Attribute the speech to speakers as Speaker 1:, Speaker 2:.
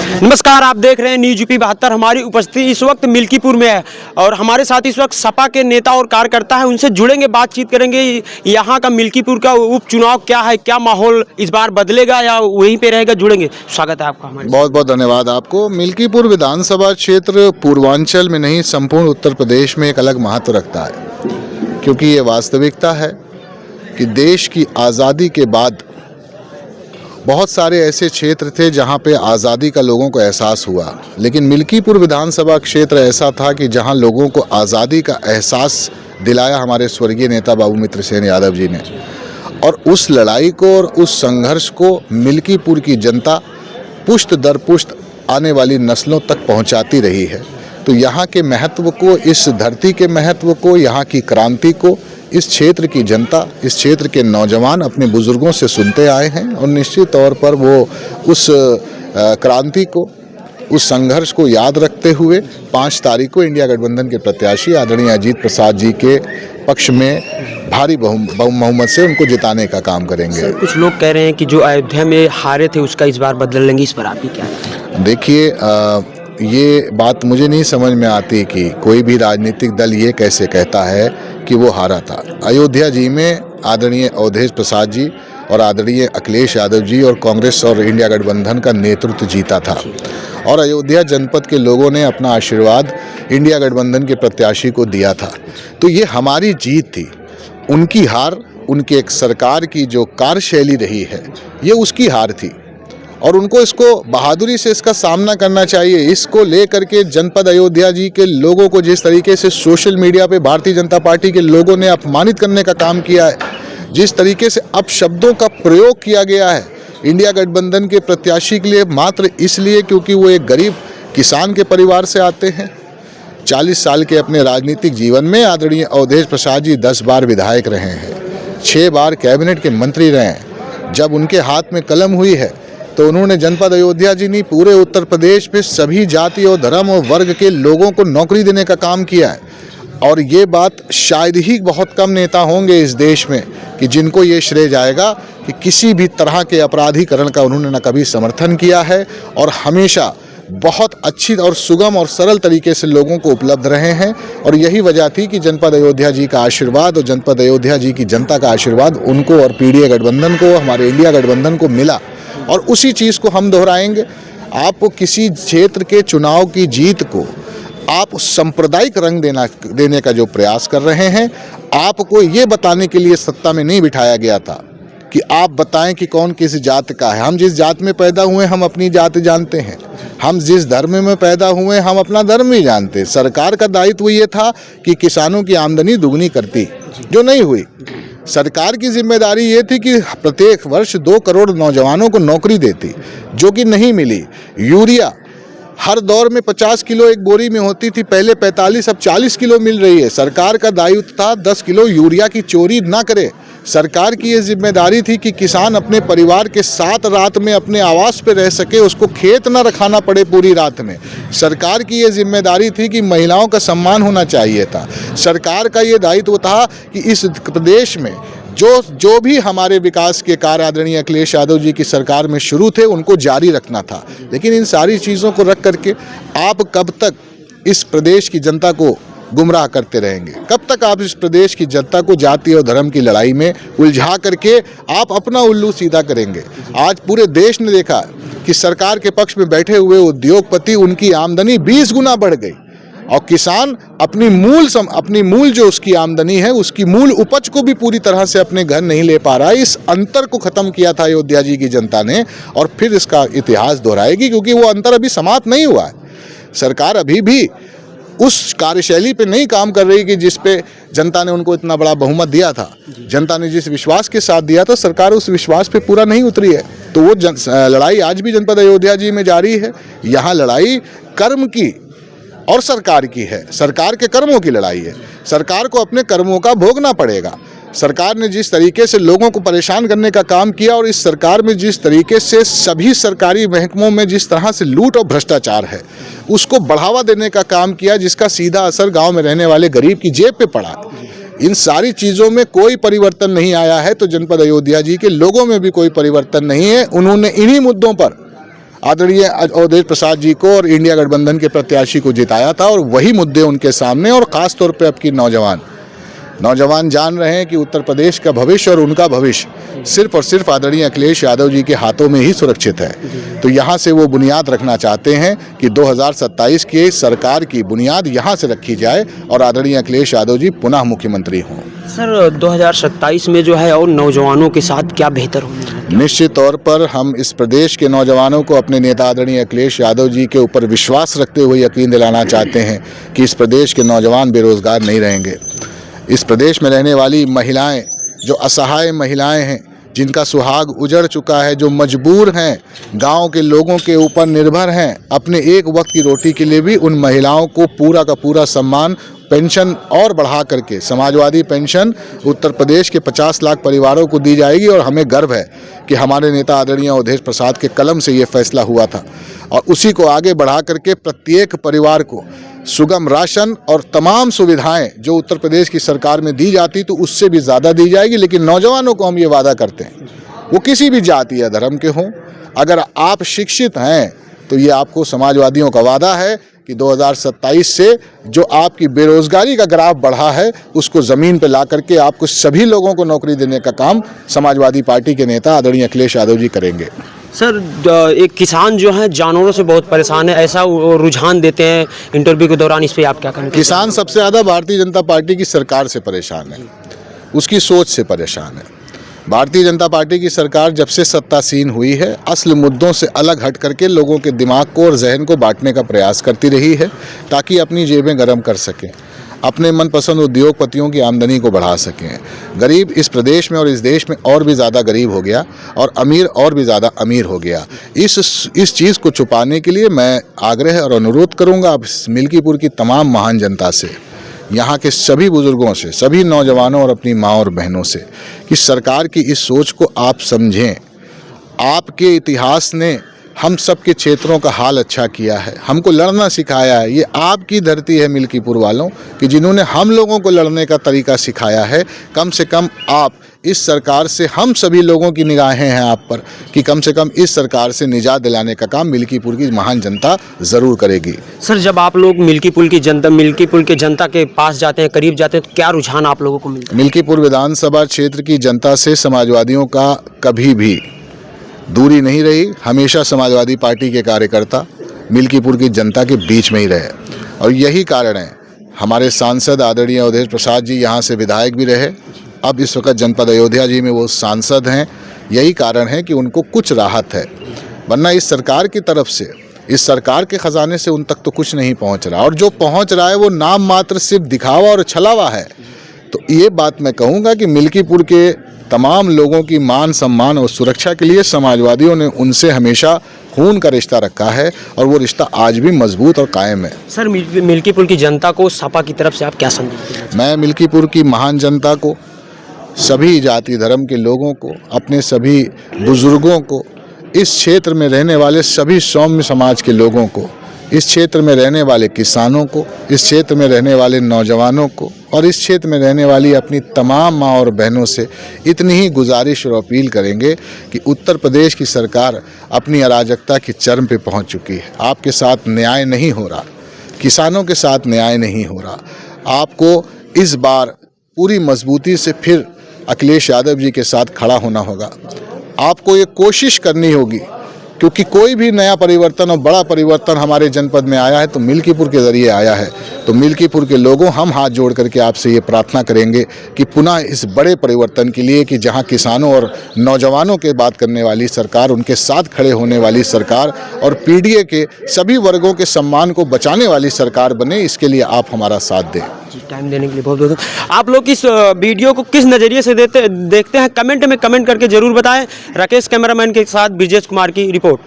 Speaker 1: नमस्कार, आप देख रहे हैं न्यूज यूपी 72। हमारी उपस्थिति इस वक्त मिल्कीपुर में है और हमारे साथ इस वक्त सपा के नेता और कार्यकर्ता है। उनसे जुड़ेंगे, बातचीत करेंगे। यहाँ का मिल्कीपुर का उपचुनाव क्या है, क्या माहौल इस बार बदलेगा या वहीं पे रहेगा, जुड़ेंगे। स्वागत है आपका हमारे।
Speaker 2: बहुत बहुत धन्यवाद आपको। मिल्कीपुर विधानसभा क्षेत्र पूर्वांचल में नहीं, संपूर्ण उत्तर प्रदेश में एक अलग महत्व रखता है, क्योंकि ये वास्तविकता है कि देश की आज़ादी के बाद बहुत सारे ऐसे क्षेत्र थे जहां पे आज़ादी का लोगों को एहसास हुआ, लेकिन मिल्कीपुर विधानसभा क्षेत्र ऐसा था कि जहां लोगों को आज़ादी का एहसास दिलाया हमारे स्वर्गीय नेता बाबू मित्र सेन यादव जी ने। और उस लड़ाई को और उस संघर्ष को मिल्कीपुर की जनता पुश्त दर पुश्त आने वाली नस्लों तक पहुंचाती रही है। तो यहाँ के महत्व को, इस धरती के महत्व को, यहाँ की क्रांति को इस क्षेत्र की जनता, इस क्षेत्र के नौजवान अपने बुजुर्गों से सुनते आए हैं और निश्चित तौर पर वो उस क्रांति को, उस संघर्ष को याद रखते हुए 5 तारीख को इंडिया गठबंधन के प्रत्याशी आदरणीय अजीत प्रसाद जी के पक्ष में भारी बहुमत से उनको जिताने का काम करेंगे।
Speaker 1: सर, कुछ लोग कह रहे हैं कि जो अयोध्या में हारे थे उसका इस बार बदल लेंगे, इस पर आपकी क्या है?
Speaker 2: देखिए, ये बात मुझे नहीं समझ में आती कि कोई भी राजनीतिक दल ये कैसे कहता है कि वो हारा था। अयोध्या जी में आदरणीय अवधेश प्रसाद जी और आदरणीय अखिलेश यादव जी और कांग्रेस और इंडिया गठबंधन का नेतृत्व जीता था और अयोध्या जनपद के लोगों ने अपना आशीर्वाद इंडिया गठबंधन के प्रत्याशी को दिया था। तो ये हमारी जीत थी। उनकी हार, उनके एक सरकार की जो कार्यशैली रही है, ये उसकी हार थी और उनको इसको बहादुरी से इसका सामना करना चाहिए। इसको लेकर के जनपद अयोध्या जी के लोगों को जिस तरीके से सोशल मीडिया पे भारतीय जनता पार्टी के लोगों ने अपमानित करने का काम किया है, जिस तरीके से अपशब्दों का प्रयोग किया गया है इंडिया गठबंधन के प्रत्याशी के लिए, मात्र इसलिए क्योंकि वो एक गरीब किसान के परिवार से आते हैं। 40 साल के अपने राजनीतिक जीवन में आदरणीय अवधेश प्रसाद जी 10 बार विधायक रहे हैं, 6 बार कैबिनेट के मंत्री रहे हैं। जब उनके हाथ में कलम हुई है तो उन्होंने जनपद अयोध्या जी नहीं, पूरे उत्तर प्रदेश में सभी जाति और धर्म और वर्ग के लोगों को नौकरी देने का काम किया है। और ये बात शायद ही बहुत कम नेता होंगे इस देश में कि जिनको ये श्रेय जाएगा कि किसी भी तरह के अपराधीकरण का उन्होंने न कभी समर्थन किया है और हमेशा बहुत अच्छी और सुगम और सरल तरीके से लोगों को उपलब्ध रहे हैं। और यही वजह थी कि जनपद अयोध्या जी का आशीर्वाद और जनपद अयोध्या जी की जनता का आशीर्वाद उनको और पीडीए गठबंधन को, हमारे इंडिया गठबंधन को मिला और उसी चीज़ को हम दोहराएंगे। आप किसी क्षेत्र के चुनाव की जीत को आप सांप्रदायिक रंग देने का जो प्रयास कर रहे हैं, आपको ये बताने के लिए सत्ता में नहीं बिठाया गया था कि आप बताएं कि कौन किस जात का है। हम जिस जात में पैदा हुए हम अपनी जात जानते हैं, हम जिस धर्म में पैदा हुए हम अपना धर्म ही जानते हैं। सरकार का दायित्व ये था कि किसानों की आमदनी दुगनी करती, जो नहीं हुई। सरकार की जिम्मेदारी ये थी कि प्रत्येक वर्ष 2 करोड़ नौजवानों को नौकरी देती, जो कि नहीं मिली। यूरिया हर दौर में 50 किलो एक बोरी में होती थी, पहले 45, अब 40 किलो मिल रही है। सरकार का दायित्व था 10 किलो यूरिया की चोरी ना करे। सरकार की ये जिम्मेदारी थी कि किसान अपने परिवार के साथ रात में अपने आवास पे रह सके, उसको खेत ना रखाना पड़े पूरी रात में। सरकार की ये जिम्मेदारी थी कि महिलाओं का सम्मान होना चाहिए था। सरकार का ये दायित्व था कि इस प्रदेश में जो भी हमारे विकास के कार्य आदरणीय अखिलेश यादव जी की सरकार में शुरू थे, उनको जारी रखना था। लेकिन इन सारी चीज़ों को रख करके आप कब तक इस प्रदेश की जनता को गुमराह करते रहेंगे? कब तक आप इस प्रदेश की जनता को जाति और धर्म की लड़ाई में उलझा करके आप अपना उल्लू सीधा करेंगे? आज पूरे देश ने देखा कि सरकार के पक्ष में बैठे हुए उद्योगपति, उनकी आमदनी 20 गुना बढ़ गई और किसान अपनी मूल जो उसकी आमदनी है, उसकी मूल उपज को भी पूरी तरह से अपने घर नहीं ले पा रहा है। इस अंतर को ख़त्म किया था अयोध्या जी की जनता ने और फिर इसका इतिहास दोहराएगी, क्योंकि वो अंतर अभी समाप्त नहीं हुआ है। सरकार अभी भी उस कार्यशैली पे नहीं काम कर रही कि जिस पे जनता ने उनको इतना बड़ा बहुमत दिया था। जनता ने जिस विश्वास के साथ दिया था, सरकार उस विश्वास पे पूरा नहीं उतरी है। तो वो लड़ाई आज भी जनपद अयोध्या जी में जारी है। यहाँ लड़ाई कर्म की और सरकार की है, सरकार के कर्मों की लड़ाई है। सरकार को अपने कर्मों का भोगना पड़ेगा। सरकार ने जिस तरीके से लोगों को परेशान करने का काम किया और इस सरकार में जिस तरीके से सभी सरकारी महकमों में जिस तरह से लूट और भ्रष्टाचार है, उसको बढ़ावा देने का काम किया, जिसका सीधा असर गांव में रहने वाले गरीब की जेब पे पड़ा। इन सारी चीज़ों में कोई परिवर्तन नहीं आया है, तो जनपद अयोध्या जी के लोगों में भी कोई परिवर्तन नहीं है। उन्होंने इन्हीं मुद्दों पर आदरणीय अवधेश प्रसाद जी को और इंडिया गठबंधन के प्रत्याशी को जिताया था, और वही मुद्दे उनके सामने। और ख़ास तौर पे अब की नौजवान जान रहे हैं कि उत्तर प्रदेश का भविष्य और उनका भविष्य सिर्फ और सिर्फ आदरणीय अखिलेश यादव जी के हाथों में ही सुरक्षित है। तो यहाँ से वो बुनियाद रखना चाहते हैं कि 2027 के सरकार की बुनियाद यहाँ से रखी जाए और आदरणीय अखिलेश यादव जी पुनः मुख्यमंत्री हों।
Speaker 1: सर 2027 में जो है और नौजवानों के साथ क्या बेहतर होना?
Speaker 2: निश्चित तौर पर हम इस प्रदेश के नौजवानों को अपने नेता आदरणीय अखिलेश यादव जी के ऊपर विश्वास रखते हुए यकीन दिलाना चाहते हैं कि इस प्रदेश के नौजवान बेरोजगार नहीं रहेंगे। इस प्रदेश में रहने वाली महिलाएं, जो असहाय महिलाएं हैं, जिनका सुहाग उजड़ चुका है, जो मजबूर हैं, गांव के लोगों के ऊपर निर्भर हैं, अपने एक वक्त की रोटी के लिए भी, उन महिलाओं को पूरा का पूरा सम्मान, पेंशन और बढ़ा करके समाजवादी पेंशन उत्तर प्रदेश के 50 लाख परिवारों को दी जाएगी। और हमें गर्व है कि हमारे नेता आदरणीय अवधेश प्रसाद के कलम से ये फैसला हुआ था, और उसी को आगे बढ़ा करके प्रत्येक परिवार को सुगम राशन और तमाम सुविधाएं जो उत्तर प्रदेश की सरकार में दी जाती तो उससे भी ज़्यादा दी जाएगी। लेकिन नौजवानों को हम ये वादा करते हैं, वो किसी भी जाति या धर्म के हों, अगर आप शिक्षित हैं तो ये आपको समाजवादियों का वादा है कि 2027 से जो आपकी बेरोजगारी का ग्राफ बढ़ा है उसको ज़मीन पे ला करके आपको सभी लोगों को नौकरी देने का काम समाजवादी पार्टी के नेता आदरणीय अखिलेश यादव जी करेंगे।
Speaker 1: सर एक किसान जो है जानवरों से बहुत परेशान है, ऐसा रुझान देते हैं इंटरव्यू के दौरान, इस पे आप क्या कहेंगे?
Speaker 2: किसान सबसे ज़्यादा भारतीय जनता पार्टी की सरकार से परेशान है, उसकी सोच से परेशान है। भारतीय जनता पार्टी की सरकार जब से सत्तासीन हुई है, असल मुद्दों से अलग हट करके लोगों के दिमाग को और जहन को बांटने का प्रयास करती रही है, ताकि अपनी जेबें गर्म कर सकें, अपने मनपसंद उद्योगपतियों की आमदनी को बढ़ा सकें। गरीब इस प्रदेश में और इस देश में और भी ज़्यादा गरीब हो गया और अमीर और भी ज़्यादा अमीर हो गया। इस चीज़ को छुपाने के लिए मैं आग्रह और अनुरोध करूँगा मिल्कीपुर की तमाम महान जनता से, यहाँ के सभी बुजुर्गों से, सभी नौजवानों और अपनी माँ और बहनों से, कि सरकार की इस सोच को आप समझें। आपके इतिहास ने हम सब के क्षेत्रों का हाल अच्छा किया है, हमको लड़ना सिखाया है। ये आपकी धरती है मिल्कीपुर वालों, कि जिन्होंने हम लोगों को लड़ने का तरीका सिखाया है। कम से कम आप इस सरकार से, हम सभी लोगों की निगाहें हैं आप पर, कि कम से कम इस सरकार से निजात दिलाने का काम मिल्कीपुर की महान जनता ज़रूर करेगी।
Speaker 1: सर जब आप लोग मिल्कीपुर के जनता के पास जाते हैं, करीब जाते हैं, तो क्या रुझान आप लोगों को मिलता है?
Speaker 2: मिल्कीपुर विधानसभा क्षेत्र की जनता से समाजवादियों का कभी भी दूरी नहीं रही। हमेशा समाजवादी पार्टी के कार्यकर्ता मिल्कीपुर की जनता के बीच में ही रहे, और यही कारण है हमारे सांसद आदरणीय अवधेश प्रसाद जी यहाँ से विधायक भी रहे, अब इस वक्त जनपद अयोध्या जी में वो सांसद हैं। यही कारण है कि उनको कुछ राहत है, वरना इस सरकार की तरफ से, इस सरकार के ख़जाने से उन तक तो कुछ नहीं पहुँच रहा, और जो पहुँच रहा है वो नाम मात्र सिर्फ दिखावा और छलावा है। तो ये बात मैं कहूँगा कि मिल्कीपुर के तमाम लोगों की मान सम्मान और सुरक्षा के लिए समाजवादियों ने उनसे हमेशा खून का रिश्ता रखा है, और वो रिश्ता आज भी मजबूत और कायम है।
Speaker 1: सर मिल्कीपुर की जनता को सपा की तरफ से आप क्या संदेश देते हैं?
Speaker 2: मैं मिल्कीपुर की महान जनता को, सभी जाति धर्म के लोगों को, अपने सभी बुजुर्गों को, इस क्षेत्र में रहने वाले सभी सौम्य समाज के लोगों को, इस क्षेत्र में रहने वाले किसानों को, इस क्षेत्र में रहने वाले नौजवानों को, और इस क्षेत्र में रहने वाली अपनी तमाम माँ और बहनों से इतनी ही गुजारिश और अपील करेंगे कि उत्तर प्रदेश की सरकार अपनी अराजकता की चरम पे पहुंच चुकी है। आपके साथ न्याय नहीं हो रहा, किसानों के साथ न्याय नहीं हो रहा। आपको इस बार पूरी मजबूती से फिर अखिलेश यादव जी के साथ खड़ा होना होगा। आपको ये कोशिश करनी होगी, क्योंकि कोई भी नया परिवर्तन और बड़ा परिवर्तन हमारे जनपद में आया है तो मिल्कीपुर के ज़रिए आया है। तो मिल्कीपुर के लोगों, हम हाथ जोड़ करके आपसे ये प्रार्थना करेंगे कि पुनः इस बड़े परिवर्तन के लिए, कि जहां किसानों और नौजवानों के बात करने वाली सरकार, उनके साथ खड़े होने वाली सरकार, और पीडीए के सभी वर्गों के सम्मान को बचाने वाली सरकार बने, इसके लिए आप हमारा साथ दें।
Speaker 1: टाइम देने के लिए बहुत बहुत आप लोग इस वीडियो को किस नज़रिए से देखते हैं, कमेंट में कमेंट करके जरूर बताएं। राकेश कैमरामैन के साथ ब्रिजेश कुमार की रिपोर्ट।